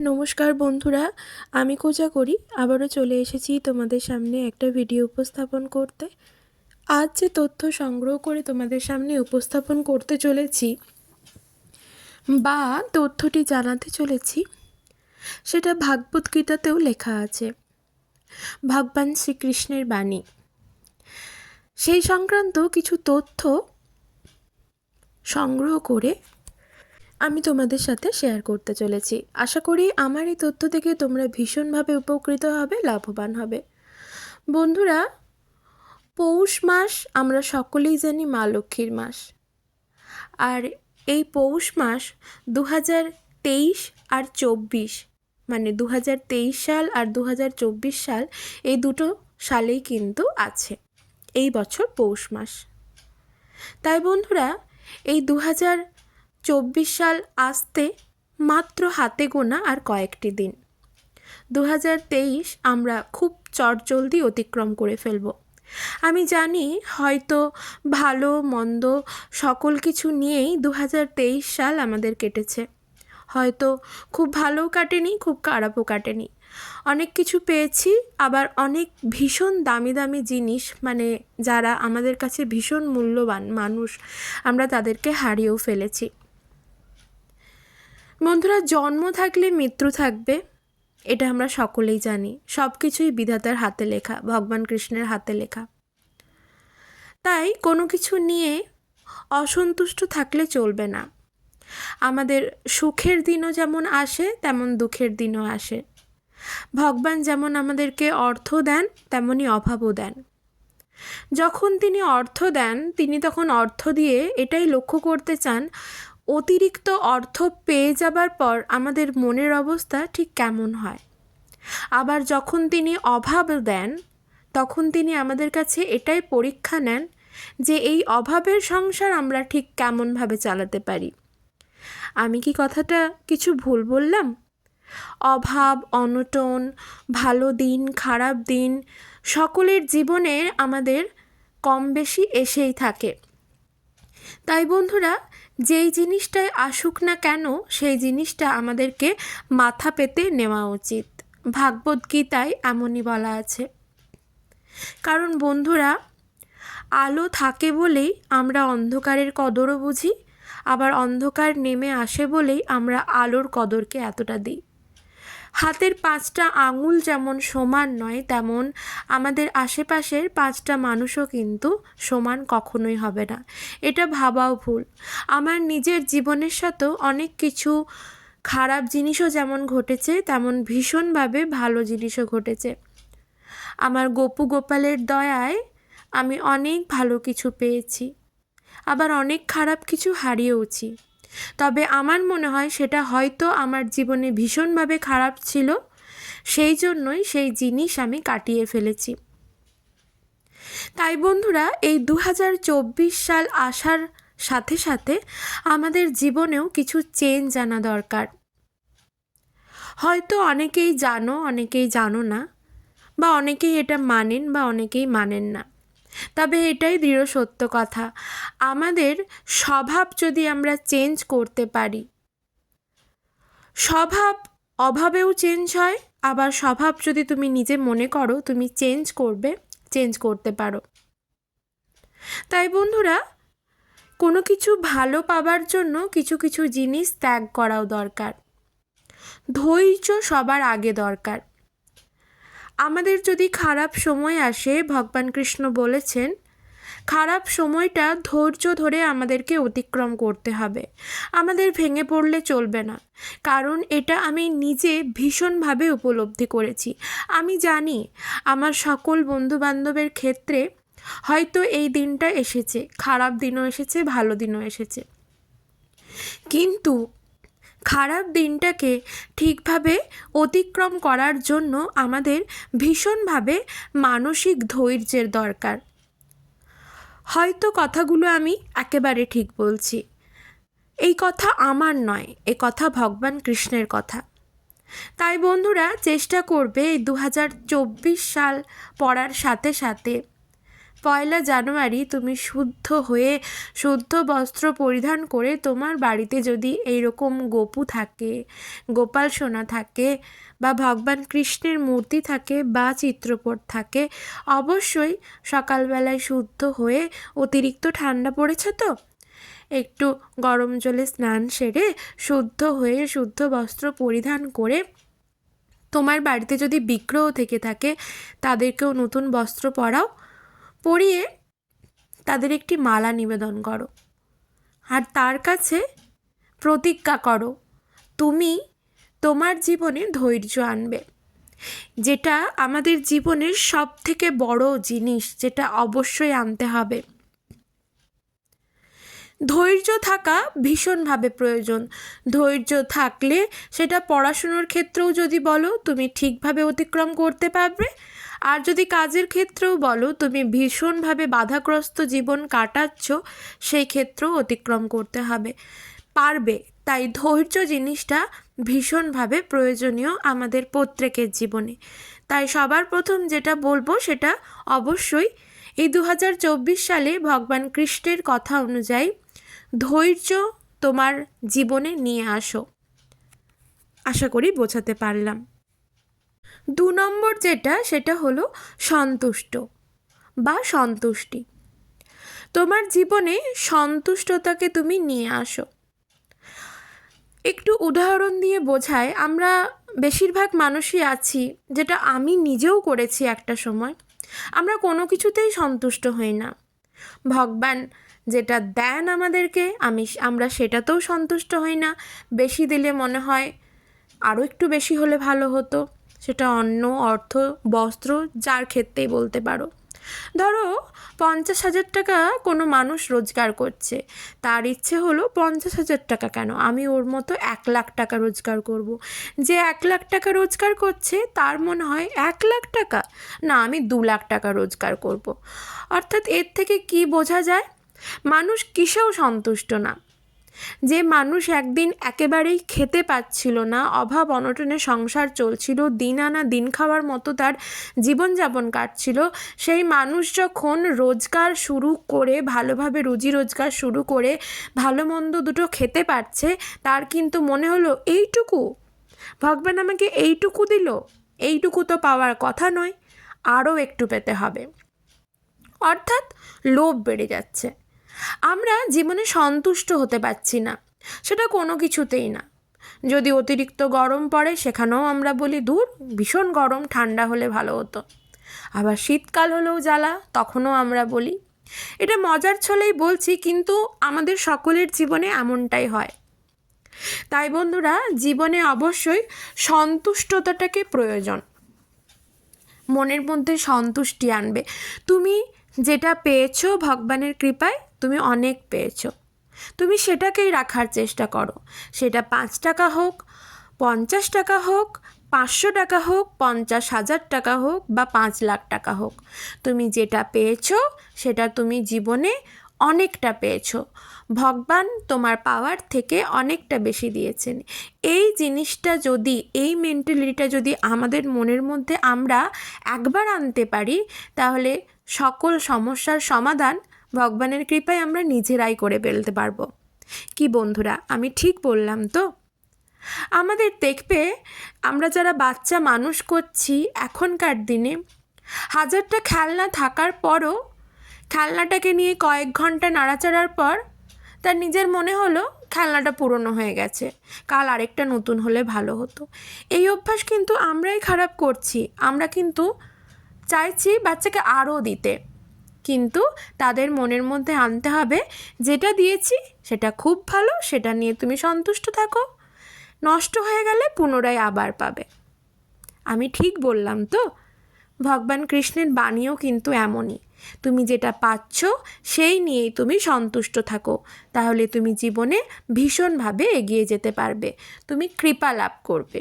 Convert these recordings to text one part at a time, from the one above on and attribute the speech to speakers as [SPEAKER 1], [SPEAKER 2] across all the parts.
[SPEAKER 1] নমস্কার বন্ধুরা, আমি কোজাগরি আবারও চলে এসেছি তোমাদের সামনে একটা ভিডিও উপস্থাপন করতে। আজ যে তথ্য সংগ্রহ করে তোমাদের সামনে উপস্থাপন করতে চলেছি বা তথ্যটি জানাতে চলেছি, সেটা ভাগবত গীতাতেও লেখা আছে, ভগবান শ্রীকৃষ্ণের বাণী। সেই সংক্রান্ত কিছু তথ্য সংগ্রহ করে আমি তোমাদের সাথে শেয়ার করতে চলেছি। আশা করি আমার এই তথ্য থেকে তোমরা ভীষণভাবে উপকৃত হবে, লাভবান হবে। বন্ধুরা, পৌষ মাস আমরা সকলেই জানি মা লক্ষ্মীর মাস। আর এই পৌষ মাস 2023 আর 24, মানে 2023 সাল আর 2024 সাল, এই দুটো সালেই কিন্তু আছে এই বছর পৌষ মাস। তাই বন্ধুরা, এই 2024 সাল আসতে মাত্র হাতে গোনা আর কয়েকটি দিন। 2023 আমরা খুব চটজলদি অতিক্রম করে ফেলব। আমি জানি হয়তো ভালো মন্দ সকল কিছু নিয়েই 2023 সাল আমাদের কেটেছে। হয়তো খুব ভালোও কাটেনি, খুব খারাপও কাটেনি। অনেক কিছু পেয়েছি, আবার অনেক ভীষণ দামি দামি জিনিস, মানে যারা আমাদের কাছে ভীষণ মূল্যবান মানুষ, আমরা তাদেরকে হারিয়েও ফেলেছি। বন্ধুরা, জন্ম থাকলে মৃত্যু থাকবে, এটা আমরা সকলেই জানি। সব কিছুই বিধাতার হাতে লেখা, ভগবান কৃষ্ণের হাতে লেখা। তাই কোনো কিছু নিয়ে অসন্তুষ্ট থাকলে চলবে না। আমাদের সুখের দিনও যেমন আসে, তেমন দুঃখের দিনও আসে। ভগবান যেমন আমাদেরকে অর্থ দেন, তেমনই অভাবও দেন। যখন তিনি অর্থ দেন, তিনি তখন অর্থ দিয়ে এটাই লক্ষ্য করতে চান, অতিরিক্ত অর্থ পেয়ে যাবার পর আমাদের মনের অবস্থা ঠিক কেমন হয়। আবার যখন তিনি অভাব দেন, তখন তিনি আমাদের কাছে এটাই পরীক্ষা নেন যে এই অভাবের সংসার আমরা ঠিক কেমনভাবে চালাতে পারি। আমি কি কথাটা কিছু ভুল বললাম? অভাব, অনটন, ভালো দিন, খারাপ দিন সকলের জীবনে আমাদের কম বেশি এসেই থাকে। তাই বন্ধুরা, যেই জিনিসটাই আসুক না কেন, সেই জিনিসটা আমাদেরকে মাথা পেতে নেওয়া উচিত। ভাগবত গীতায় এমনই বলা আছে। কারণ বন্ধুরা, আলো থাকে বলেই আমরা অন্ধকারের কদরও বুঝি, আবার অন্ধকার নেমে আসে বলেই আমরা আলোর কদরকে এতটা দিই। হাতের 5টা আঙুল যেমন সমান নয়, তেমন আমাদের আশেপাশের 5টা মানুষও কিন্তু সমান কখনোই হবে না। এটা ভাবাও ভুল। আমার নিজের জীবনের সাথেও অনেক কিছু খারাপ জিনিসও যেমন ঘটেছে, তেমন ভীষণভাবে ভালো জিনিসও ঘটেছে। আমার গোপু গোপালের দয়ায় আমি অনেক ভালো কিছু পেয়েছি, আবার অনেক খারাপ কিছু হারিয়েওছি। তবে আমার মনে হয় সেটা হয়তো আমার জীবনে ভীষণভাবে খারাপ ছিল, সেই জন্যই সেই জিনিস আমি কাটিয়ে ফেলেছি। তাই বন্ধুরা, এই 2024 সাল আসার সাথে সাথে আমাদের জীবনেও কিছু চেঞ্জ আনা দরকার। হয়তো অনেকেই জানো, অনেকেই জানো না, বা অনেকেই এটা মানেন বা অনেকেই মানেন না। তবে এটাই দৃঢ় সত্য কথা, আমাদের স্বভাব যদি আমরা চেঞ্জ করতে পারি, স্বভাব অভাবেও চেঞ্জ হয়, আবার স্বভাব যদি তুমি নিজে মনে করো তুমি চেঞ্জ করবে, চেঞ্জ করতে পারো। তাই বন্ধুরা, কোনো কিছু ভালো পাবার জন্য কিছু কিছু জিনিস ত্যাগ করাও দরকার। ধৈর্য সবার আগে দরকার। আমাদের যদি খারাপ সময় আসে, ভগবান কৃষ্ণ বলেছেন খারাপ সময়টা ধৈর্য ধরে আমাদেরকে অতিক্রম করতে হবে। আমাদের ভেঙে পড়লে চলবে না, কারণ এটা আমি নিজে ভীষণভাবে উপলব্ধি করেছি। আমি জানি আমার সকল বন্ধুবান্ধবের ক্ষেত্রে হয়তো এই দিনটা এসেছে, খারাপ দিনও এসেছে, ভালো দিনও এসেছে, কিন্তু খারাপ দিনটাকে ঠিকভাবে অতিক্রম করার জন্য আমাদের ভীষণভাবে মানসিক ধৈর্যের দরকার। হয়তো কথাগুলো আমি একেবারে ঠিক বলছি, এই কথা আমার নয়, এ কথা ভগবান কৃষ্ণের কথা। তাই বন্ধুরা, চেষ্টা করবে এই 2024 সাল পড়ার সাথে সাথে পয়লা জানুয়ারি তুমি শুদ্ধ হয়ে শুদ্ধ বস্ত্র পরিধান করে তোমার বাড়িতে যদি এইরকম গোপু থাকে, গোপাল সোনা থাকে, বা ভগবান কৃষ্ণের মূর্তি থাকে বা চিত্রপট থাকে, অবশ্যই সকালবেলায় শুদ্ধ হয়ে, অতিরিক্ত ঠান্ডা পড়েছে তো, একটু গরম জলে স্নান সেরে শুদ্ধ হয়ে শুদ্ধ বস্ত্র পরিধান করে তোমার বাড়িতে যদি বিগ্রহ থেকে থাকে তাদেরকেও নতুন বস্ত্র পরাও, পরিয়ে তাদের একটি মালা নিবেদন করো, আর তার কাছে প্রতিজ্ঞা করো তুমি তোমার জীবনে ধৈর্য আনবে, যেটা আমাদের জীবনের সব থেকে বড় জিনিস, যেটা অবশ্যই আনতে হবে। ধৈর্য থাকা ভীষণভাবে প্রয়োজন। ধৈর্য থাকলে সেটা পড়াশুনোর ক্ষেত্রেও যদি বলো তুমি ঠিকভাবে অতিক্রম করতে পারবে, আর যদি কাজের ক্ষেত্রেও বলো তুমি ভীষণভাবে বাধাগ্রস্ত জীবন কাটাচ্ছ, সেই ক্ষেত্রেও অতিক্রম করতে হবে পারবে। তাই ধৈর্য জিনিসটা ভীষণভাবে প্রয়োজনীয় আমাদের প্রত্যেকের জীবনে। তাই সবার প্রথম যেটা বলবো সেটা অবশ্যই এই 2024 সালে ভগবান কৃষ্ণের কথা অনুযায়ী ধৈর্য তোমার জীবনে নিয়ে আসো। আশা করি বোঝাতে পারলাম। 2 নম্বর যেটা, সেটা হলো সন্তুষ্ট বা সন্তুষ্টি। তোমার জীবনে সন্তুষ্টতাকে তুমি নিয়ে আসো। একটু উদাহরণ দিয়ে বোঝায়, আমরা বেশিরভাগ মানুষই আছি, যেটা আমি নিজেও করেছি একটা সময়, আমরা কোনো কিছুতেই সন্তুষ্ট হই না। ভগবান যেটা দেন আমাদেরকে আমরা সেটাতেও সন্তুষ্ট হই না। বেশি দিলে মনে হয় আরও একটু বেশি হলে ভালো হতো, সেটা অন্ন, অর্থ, বস্ত্র, যার ক্ষেত্রেই বলতে পারো। ধরো 50,000 টাকা কোনো মানুষ রোজগার করছে, তার ইচ্ছে হলো 50,000 টাকা কেন, আমি ওর মতো 1 লাখ টাকা রোজগার করব। যে 1 লাখ টাকা রোজগার করছে তার মনে হয় 1 লাখ টাকা না, আমি 2 লাখ টাকা রোজগার করব। অর্থাৎ এর থেকে কি বোঝা যায়, মানুষ কিসেও সন্তুষ্ট না। যে মানুষ একদিন একেবারেই খেতে পাচ্ছিল না, অভাব অনটনে সংসার চলছিল, দিন আনা দিন খাওয়ার মতো তার জীবনযাপন কাটছিল, সেই মানুষ যখন রোজগার শুরু করে, ভালোভাবে রুজি রোজগার শুরু করে ভালো মন্দ দুটো খেতে পারছে, তার কিন্তু মনে হলো এইটুকু ভগবান আমাকে এইটুকু দিল, এইটুকু তো পাওয়ার কথা নয়, আরও একটু পেতে হবে। অর্থাৎ লোভ বেড়ে যাচ্ছে। আমরা জীবনে সন্তুষ্ট হতে পারছি না, সেটা কোনো কিছুতেই না। যদি অতিরিক্ত গরম পড়ে সেখানেও আমরা বলি দূর, ভীষণ গরম, ঠান্ডা হলে ভালো হতো। আবার শীতকাল হলেও জ্বালা, তখনও আমরা বলি। এটা মজার ছলেই বলছি, কিন্তু আমাদের সকলের জীবনে এমনটাই হয়। তাই বন্ধুরা, জীবনে অবশ্যই সন্তুষ্টতাটাকে প্রয়োজন। মনের মধ্যে সন্তুষ্টি আনবে। তুমি যেটা পেয়েছো ভগবানের কৃপায়, তুমি অনেক পেয়েছো, তুমি সেটাকেই রাখার চেষ্টা করো। সেটা 5 টাকা হোক, 50 টাকা হোক, 500 টাকা হোক, 50,000 টাকা হোক, বা 5 লাখ টাকা হোক, তুমি যেটা পেয়েছো সেটা তুমি জীবনে অনেকটা পেয়েছো। ভগবান তোমার পাওয়ার থেকে অনেকটা বেশি দিয়েছেন। এই জিনিসটা যদি, এই মেন্টালিটিটা যদি আমাদের মনের মধ্যে আমরা একবার আনতে পারি, তাহলে সকল সমস্যার সমাধান ভগবানের কৃপায় আমরা নিজেরাই করে ফেলতে পারবো। কি বন্ধুরা, আমি ঠিক বললাম তো? আমাদের দেখবে, আমরা যারা বাচ্চা মানুষ করছি এখনকার দিনে, 1000টা খেলনা থাকার পরও খেলনাটাকে নিয়ে কয়েক ঘন্টা নাড়াচাড়ার পর তার নিজের মনে হলো খেলনাটা পুরনো হয়ে গেছে, কাল আরেকটা নতুন হলে ভালো হতো। এই অভ্যাস কিন্তু আমরাই খারাপ করছি। আমরা কিন্তু চাইছি বাচ্চাকে আরও দিতে, কিন্তু তাদের মনের মধ্যে আনতে হবে যেটা দিয়েছি সেটা খুব ভালো, সেটা নিয়ে তুমি সন্তুষ্ট থাকো, নষ্ট হয়ে গেলে পুনরায় আবার পাবে। আমি ঠিক বললাম তো? ভগবান কৃষ্ণের বাণীও কিন্তু এমনই। তুমি যেটা পাচ্ছ সেই নিয়েই তুমি সন্তুষ্ট থাকো, তাহলে তুমি জীবনে ভীষণভাবে এগিয়ে যেতে পারবে, তুমি কৃপা লাভ করবে।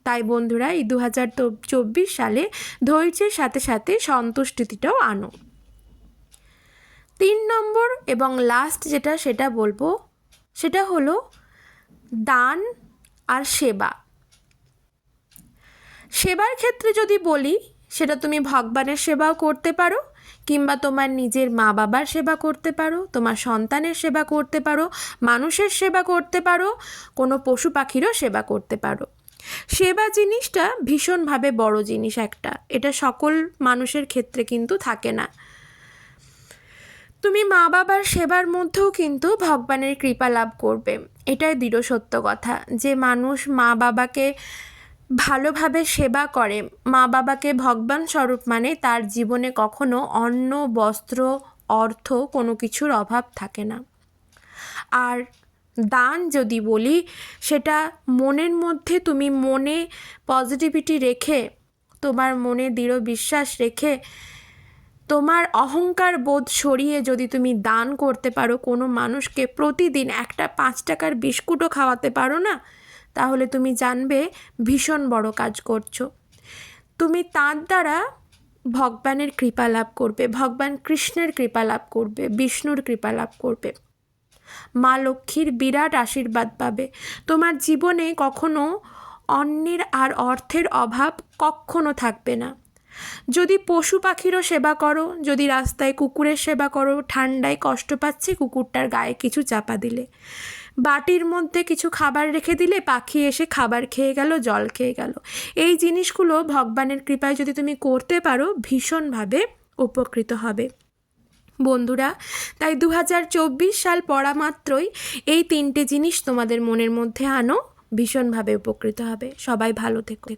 [SPEAKER 1] তাই বন্ধুরা, এই 2024 সালে ধৈর্যের সাথে সাথে সন্তুষ্টিটাও আনো। 3 নম্বর এবং লাস্ট যেটা, সেটা বলবো, সেটা হলো দান আর সেবা। সেবার ক্ষেত্রে যদি বলি, সেটা তুমি ভগবানের সেবাও করতে পারো, কিংবা তোমার নিজের মা বাবার সেবা করতে পারো, তোমার সন্তানের সেবা করতে পারো, মানুষের সেবা করতে পারো, কোনো পশু পাখিরও সেবা করতে পারো। সেবা জিনিসটা ভীষণভাবে বড় জিনিস একটা, এটা সকল মানুষের ক্ষেত্রে কিন্তু থাকে না। তুমি মা বাবার সেবার মধ্যেও কিন্তু ভগবানের কৃপা লাভ করবে, এটাই দৃঢ় সত্য কথা। যে মানুষ মা বাবাকে ভালোভাবে সেবা করে, মা বাবাকে ভগবান স্বরূপ মানে, তার জীবনে কখনো অন্ন, বস্ত্র, অর্থ কোনো কিছুর অভাব থাকে না। আর দান যদি বলি, সেটা মনের মধ্যে তুমি মনে পজিটিভিটি রেখে, তোমার মনে দৃঢ় বিশ্বাস রেখে, তোমার অহংকার বোধ সরিয়ে যদি তুমি দান করতে পারো, কোনো মানুষকে প্রতিদিন একটা 5 টাকার বিস্কুটও খাওয়াতে পারো না, তাহলে তুমি জানবে ভীষণ বড় কাজ করছো। তুমি তার দ্বারা ভগবানের কৃপা লাভ করবে, ভগবান কৃষ্ণের কৃপা লাভ করবে, বিষ্ণুর কৃপা লাভ করবে, মা লক্ষ্মীর বিরাট আশীর্বাদ পাবে। তোমার জীবনে কখনো অন্নের আর অর্থের অভাব কখনো থাকবে না। যদি পশু পাখিরও সেবা করো, যদি রাস্তায় কুকুরের সেবা করো, ঠান্ডায় কষ্ট পাচ্ছে কুকুরটার গায়ে কিছু চাপা দিলে, বাটির মধ্যে কিছু খাবার রেখে দিলে পাখি এসে খাবার খেয়ে গেল, জল খেয়ে গেল, এই জিনিসগুলো ভগবানের কৃপায় যদি তুমি করতে পারো, ভীষণভাবে উপকৃত হবে বন্ধুরা। তাই 2024 সাল পড়া মাত্রই এই 3টে জিনিস তোমাদের মনের মধ্যে আনো, ভীষণভাবে উপকৃত হবে। সবাই ভালো থেকো।